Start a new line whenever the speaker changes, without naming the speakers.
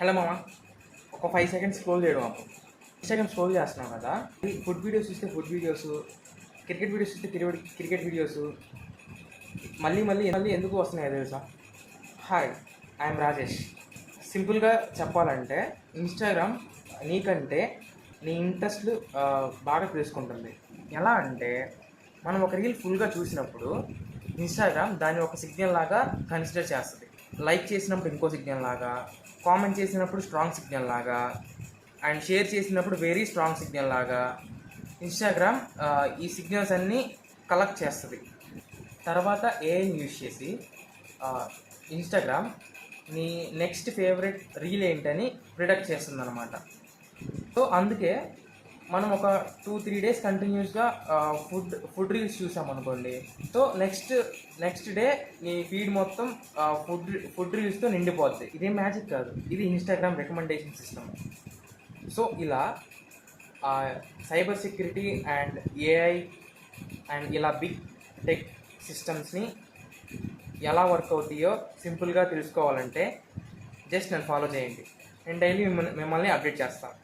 Hello మామ, ఒక 5 seconds scroll చేయడం అప్పుడు ఇన్స్టాగ్రామ్ స్క్రోల్ చేస్తున్నాం కదా. ఫుడ్ వీడియోస్ చూస్తే ఫుడ్ వీడియోస్, క్రికెట్ వీడియోస్ చూస్తే క్రికెట్ వీడియోస్ మళ్ళీ మళ్ళీ మళ్ళీ ఎందుకు వస్తున్నాయో తెలుసా? Hi, I'm Rajesh. సింపుల్గా చెప్పాలంటే ఇన్స్టాగ్రామ్ నీకంటే నీ ఇంట్రెస్ట్లు బాగా తెలుసుకుంటుంది. ఎలా అంటే మనం ఒక రీల్ ఫుల్గా చూసినప్పుడు ఇన్స్టాగ్రామ్ దాన్ని ఒక సిగ్నల్ లాగా కన్సిడర్ చేస్తుంది. లైక్ చేసినప్పుడు ఇంకో సిగ్నల్ లాగా, కామెంట్ చేసినప్పుడు స్ట్రాంగ్ సిగ్నల్ లాగా, అండ్ షేర్ చేసినప్పుడు వెరీ స్ట్రాంగ్ సిగ్నల్ లాగా ఇన్స్టాగ్రామ్ ఈ సిగ్నల్స్ అన్నీ కలెక్ట్ చేస్తుంది. తర్వాత ఏఐని యూజ్ చేసి ఇన్స్టాగ్రామ్ నీ నెక్స్ట్ ఫేవరెట్ రీల్ ఏంటని ప్రిడిక్ట్ చేస్తుంది అనమాట. సో అందుకే మనం ఒక 2-3 డేస్ కంటిన్యూస్గా ఫుడ్ రీల్స్ చూసామనుకోండి, సో నెక్స్ట్ డే నీ ఫీడ్ మొత్తం ఫుడ్ రీల్స్తో నిండిపోద్ది. ఇదే మ్యాజిక్ కాదు, ఇది ఇన్స్టాగ్రామ్ రికమెండేషన్ సిస్టమ్. సో ఇలా cyber security and AI and ఇలా బిగ్ టెక్ సిస్టమ్స్ని ఎలా వర్క్ అవుతాయో సింపుల్గా తెలుసుకోవాలంటే జస్ట్ నన్ను ఫాలో చేయండి. నేను డైలీ మిమ్మల్ని అప్డేట్ చేస్తాను.